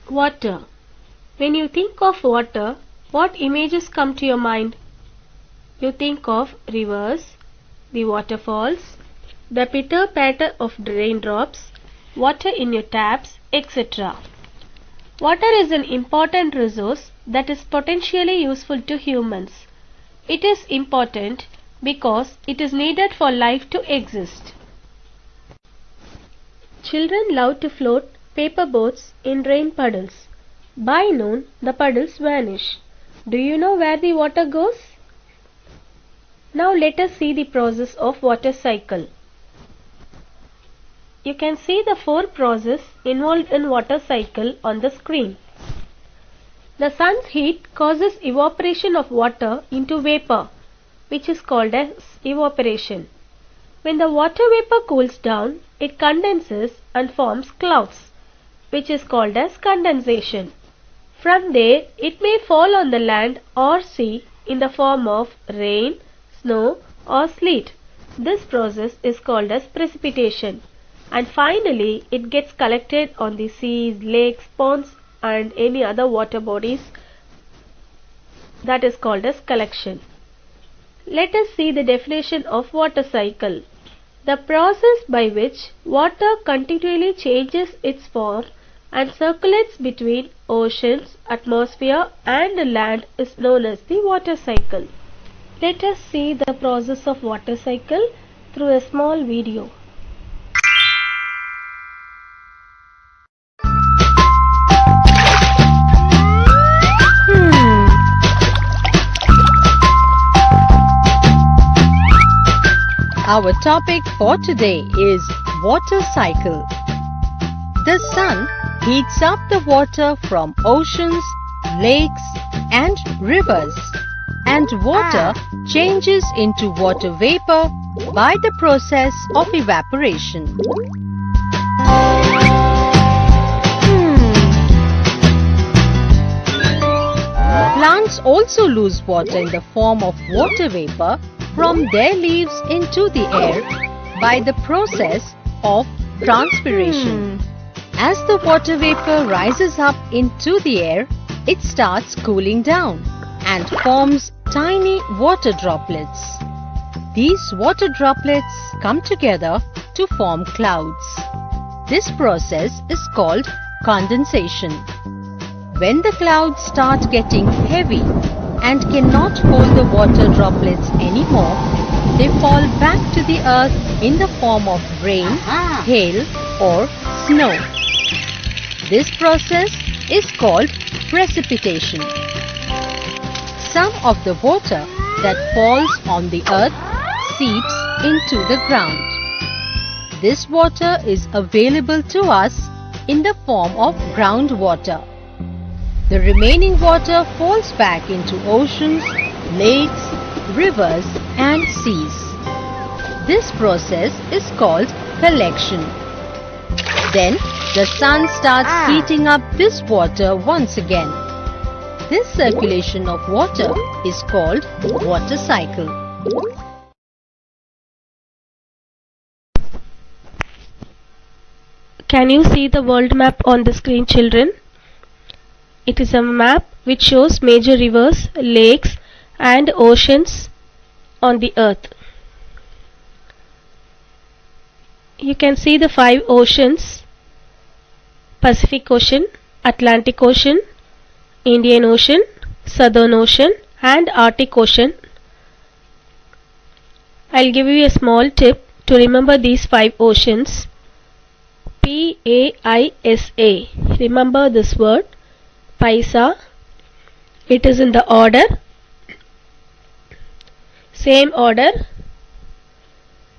Water. When you think of water, what images come to your mind? You think of rivers, the waterfalls, the pitter-patter of raindrops, water in your taps, etc. Water is an important resource that is potentially useful to humans. It is important because it is needed for life to exist. Children love to float paper boats in rain puddles. By noon, the puddles vanish. Do you know where the water goes? Now let us see the process of water cycle. You can see the four processes involved in water cycle on the screen. The sun's heat causes evaporation of water into vapor, which is called as evaporation. When the water vapor cools down, it condenses and forms clouds, which is called as condensation. From there, it may fall on the land or sea in the form of rain, snow or sleet. This process is called as precipitation. And finally, it gets collected on the seas, lakes, ponds and any other water bodies. That is called as collection. Let us see the definition of water cycle. The process by which water continually changes its form and circulates between oceans, atmosphere and land is known as the water cycle. Let us see the process of water cycle through a small video. Our topic for today is water cycle. The sun heats up the water from oceans, lakes and rivers, and water changes into water vapor by the process of evaporation. Plants also lose water in the form of water vapor from their leaves into the air by the process of transpiration. As the water vapor rises up into the air, it starts cooling down and forms tiny water droplets. These water droplets come together to form clouds. This process is called condensation. When the clouds start getting heavy and cannot hold the water droplets anymore, they fall back to the earth in the form of rain, hail or snow. This process is called precipitation. Some of the water that falls on the earth seeps into the ground. This water is available to us in the form of groundwater. The remaining water falls back into oceans, lakes, rivers and seas. This process is called collection. Then the sun starts heating up this water once again. This circulation of water is called water cycle. Can you see the world map on the screen, children? It is a map which shows major rivers, lakes and oceans on the earth. You can see the 5 oceans: Pacific Ocean, Atlantic Ocean, Indian Ocean, Southern Ocean and Arctic Ocean. I'll give you a small tip to remember these 5 oceans. P-A-I-S-A. Remember this word. Paisa. It is in the order. Same order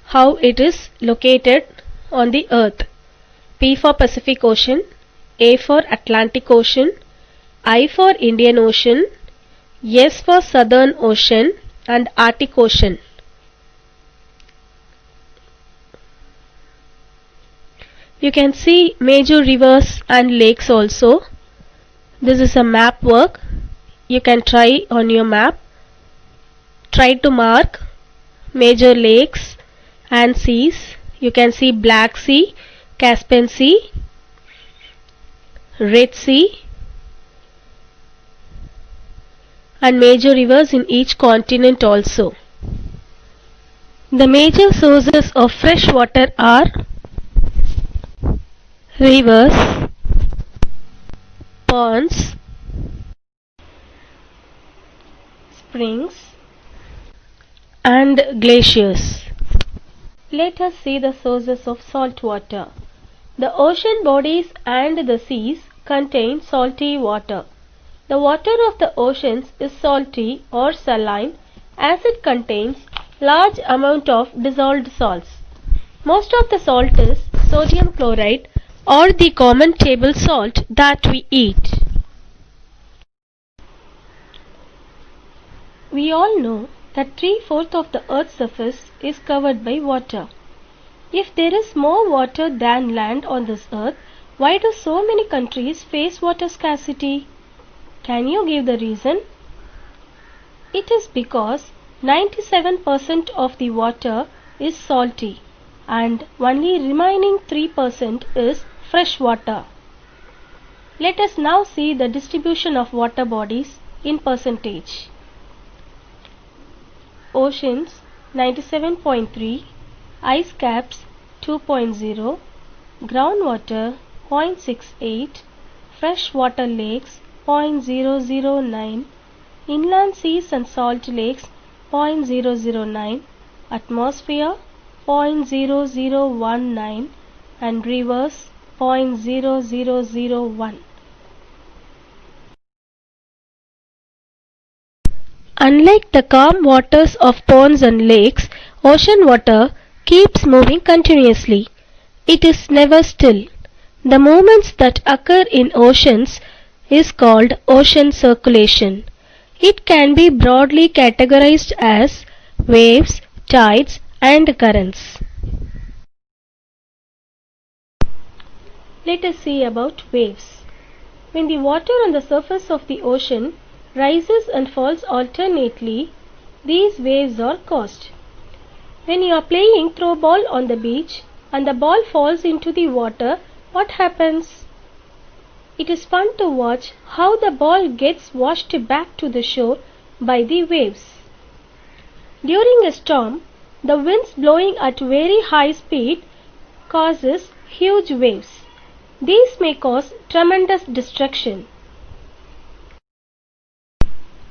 how it is located on the earth. P for Pacific Ocean, A for Atlantic Ocean, I for Indian Ocean, S for Southern Ocean and Arctic Ocean. You can see major rivers and lakes also. This is a map work. You can try on your map. Try to mark major lakes and seas. You can see Black Sea, Caspian Sea, Red Sea, and major rivers in each continent also. The major sources of fresh water are rivers, ponds, springs, and glaciers. Let us see the sources of salt water. The ocean bodies and the seas contain salty water. The water of the oceans is salty or saline as it contains large amount of dissolved salts. Most of the salt is sodium chloride or the common table salt that we eat. We all know that 3/4 of the earth's surface is covered by water. If there is more water than land on this earth, why do so many countries face water scarcity? Can you give the reason? It is because 97% of the water is salty and only remaining 3% is fresh water. Let us now see the distribution of water bodies in percentage. Oceans 97.3, ice caps 2.0, groundwater 0.68, freshwater lakes 0.009, inland seas and salt lakes 0.009, atmosphere 0.0019, and rivers 0.0001. Unlike the calm waters of ponds and lakes, ocean water keeps moving continuously. It is never still. The movements that occur in oceans is called ocean circulation. It can be broadly categorized as waves, tides, and currents. Let us see about waves. When the water on the surface of the ocean rises and falls alternately, these waves are caused. When you are playing throw ball on the beach and the ball falls into the water, what happens? It is fun to watch how the ball gets washed back to the shore by the waves. During a storm, the winds blowing at very high speed causes huge waves. These may cause tremendous destruction.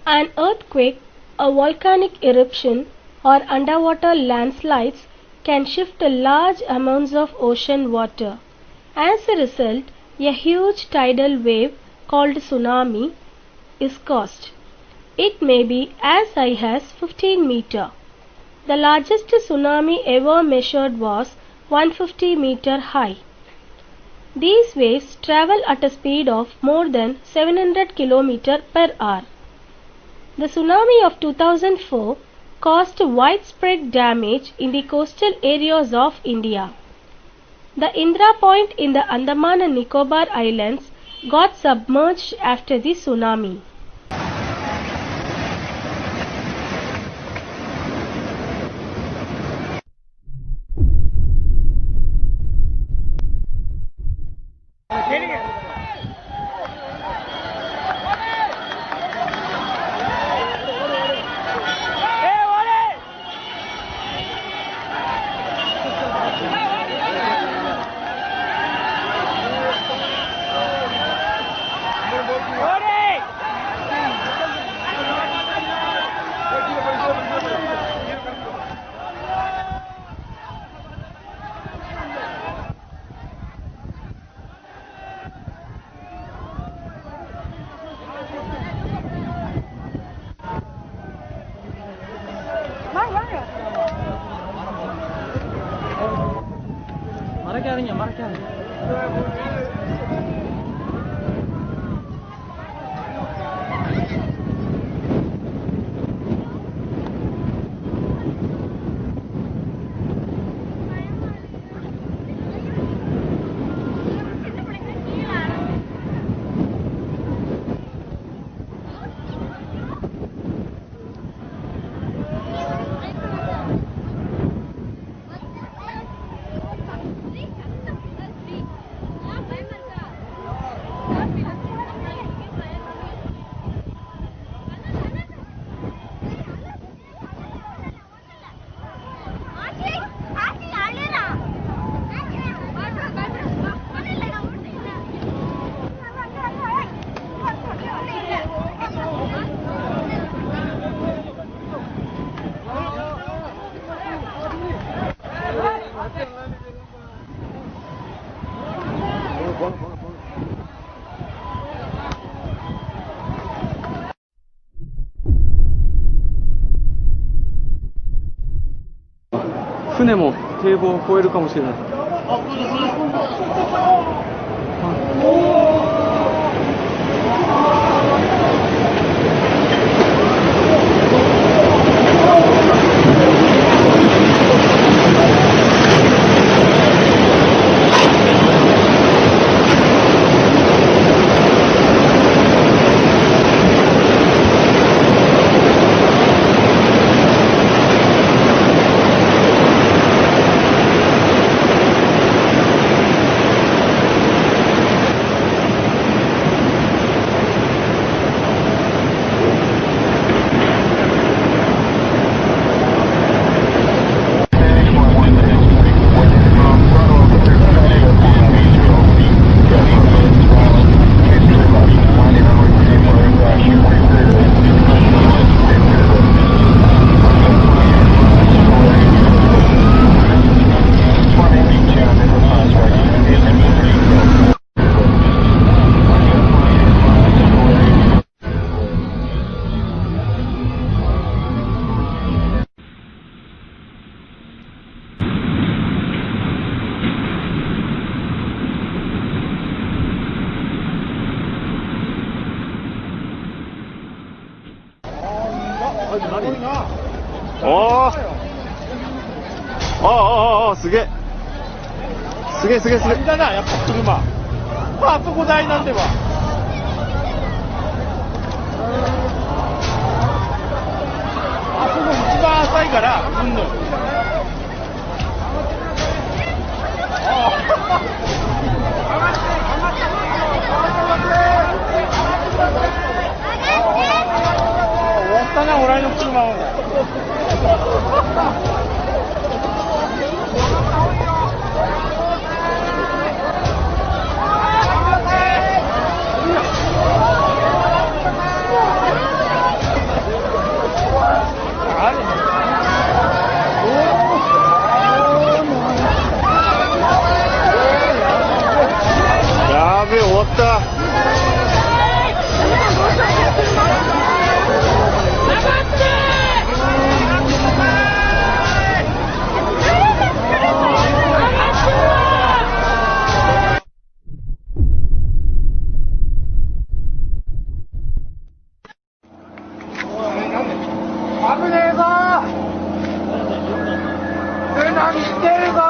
An earthquake, a volcanic eruption, or underwater landslides can shift large amounts of ocean water. As a result, a huge tidal wave called tsunami is caused. It may be as high as 15 meters. The largest tsunami ever measured was 150 meters high. These waves travel at a speed of more than 700 km per hour. The tsunami of 2004 caused widespread damage in the coastal areas of India. The Indra Point in the Andaman and Nicobar Islands got submerged after the tsunami. 船も堤防を越えるかもしれない。すげえすげえすげえすげえだな、やっぱ車あそこ台なんではあそこ一番浅いから来んのよ。終わったな、俺の車も。やべえ、終わった。危ねえぞー。何してるぞー。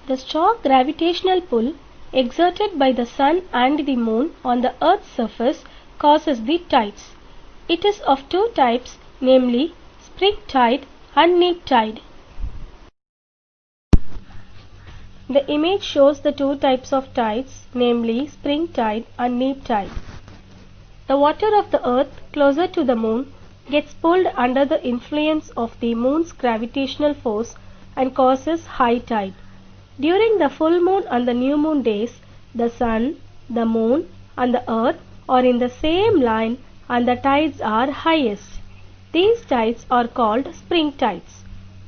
The strong gravitational pull exerted by the sun and the moon on the earth's surface causes the tides. It is of two types, namely spring tide and neap tide. The image shows the two types of tides, namely spring tide and neap tide. The water of the earth closer to the moon gets pulled under the influence of the moon's gravitational force and causes high tide. During the full moon and the new moon days, the sun, the moon and the earth are in the same line and the tides are highest. These tides are called spring tides.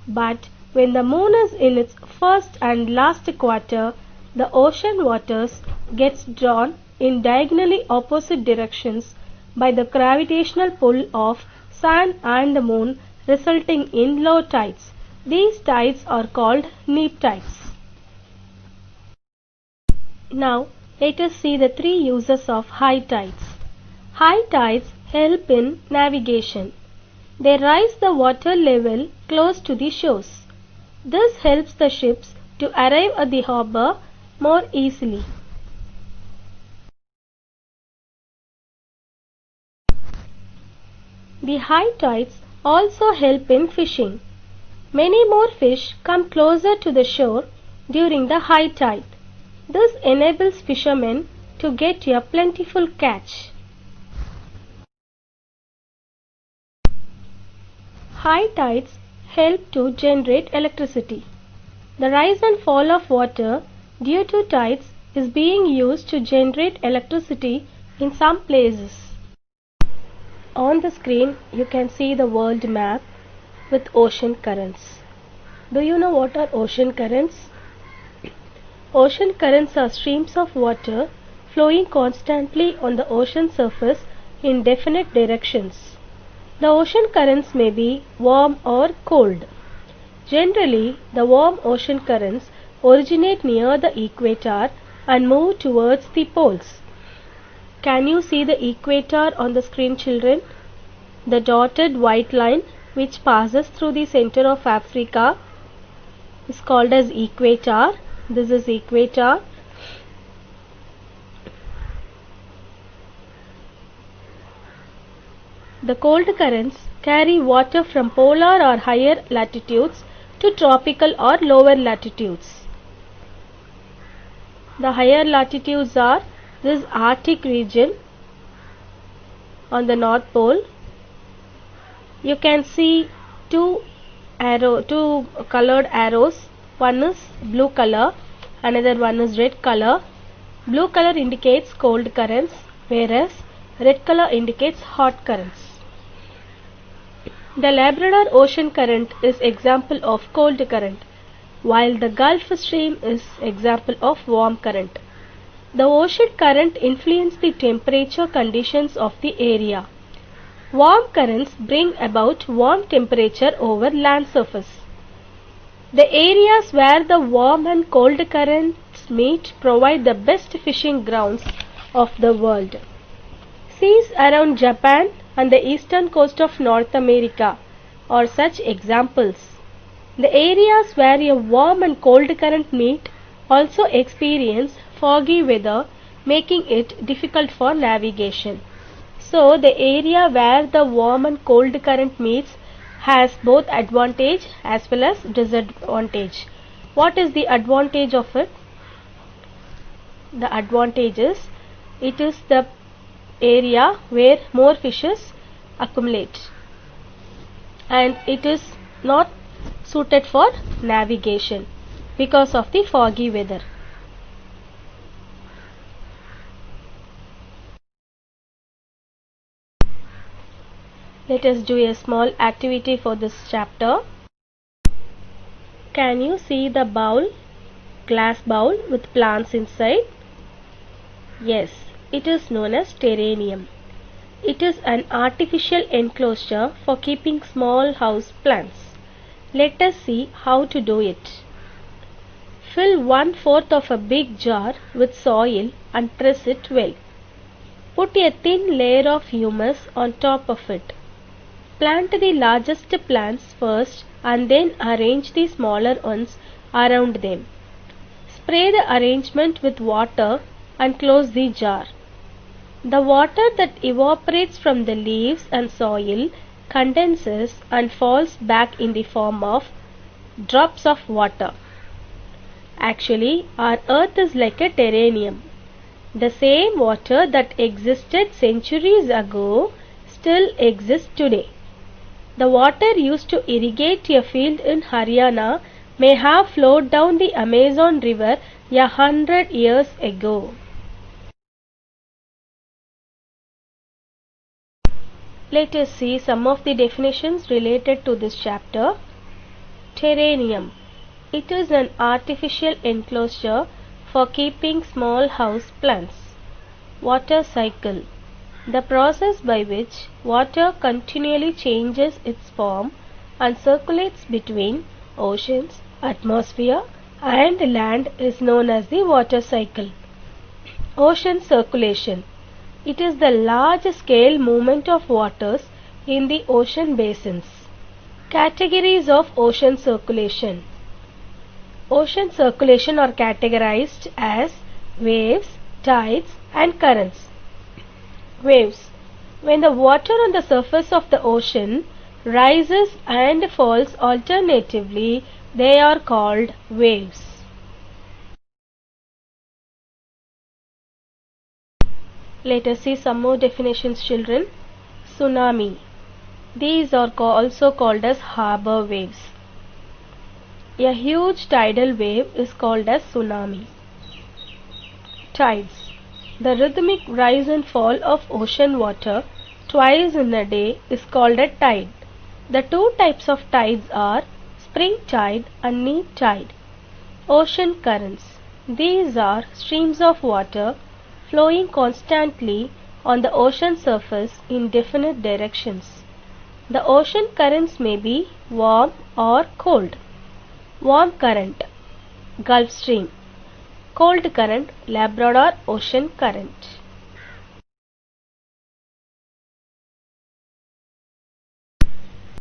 But when the moon is in its first and last quarter, the ocean waters gets drawn in diagonally opposite directions by the gravitational pull of sun and the moon, resulting in low tides. These tides are called neap tides. Now let us see the three uses of high tides. High tides help in navigation. They raise the water level close to the shores. This helps the ships to arrive at the harbor more easily. The high tides also help in fishing. Many more fish come closer to the shore during the high tide. This enables fishermen to get a plentiful catch. High tides help to generate electricity. The rise and fall of water due to tides is being used to generate electricity in some places. On the screen you can see the world map with ocean currents. Do you know what are ocean currents? Ocean currents are streams of water flowing constantly on the ocean surface in definite directions. The ocean currents may be warm or cold. Generally, the warm ocean currents originate near the equator and move towards the poles. Can you see the equator on the screen, children? The dotted white line which passes through the center of Africa is called as equator. This is equator. The cold currents carry water from polar or higher latitudes to tropical or lower latitudes. The higher latitudes are this Arctic region on the North Pole. You can see two colored arrows. One is blue color, another one is red color. Blue color indicates cold currents, whereas red color indicates hot currents. The Labrador Ocean Current is example of cold current, while the Gulf Stream is example of warm current. The ocean current influence the temperature conditions of the area. Warm currents bring about warm temperature over land surface. The areas where the warm and cold currents meet provide the best fishing grounds of the world. Seas around Japan and the eastern coast of North America are such examples. The areas where a warm and cold current meet also experience foggy weather, making it difficult for navigation. So, the area where the warm and cold current meets has both advantage as well as disadvantage. What is the advantage of it? The advantage is it is the area where more fishes accumulate, and it is not suited for navigation because of the foggy weather. Let us do a small activity for this chapter. Can you see the bowl, glass bowl with plants inside? Yes, it is known as terrarium. It is an artificial enclosure for keeping small house plants. Let us see how to do it. Fill 1/4 of a big jar with soil and press it well. Put a thin layer of humus on top of it. Plant the largest plants first and then arrange the smaller ones around them. Spray the arrangement with water and close the jar. The water that evaporates from the leaves and soil condenses and falls back in the form of drops of water. Actually, our earth is like a terrarium. The same water that existed centuries ago still exists today. The water used to irrigate a field in Haryana may have flowed down the Amazon River 100 years ago. Let us see some of the definitions related to this chapter. Terrarium. It is an artificial enclosure for keeping small house plants. Water cycle. The process by which water continually changes its form and circulates between oceans, atmosphere and land is known as the water cycle. Ocean circulation. It is the large-scale movement of waters in the ocean basins. Categories of ocean circulation. Ocean circulation are categorized as waves, tides and currents. Waves. When the water on the surface of the ocean rises and falls alternatively, they are called waves. Let us see some more definitions, children. Tsunami. These are also called as harbor waves. A huge tidal wave is called as tsunami. Tides. The rhythmic rise and fall of ocean water twice in a day is called a tide. The two types of tides are spring tide and neap tide. Ocean currents. These are streams of water flowing constantly on the ocean surface in definite directions. The ocean currents may be warm or cold. Warm current, Gulf Stream. Cold current, Labrador Ocean Current.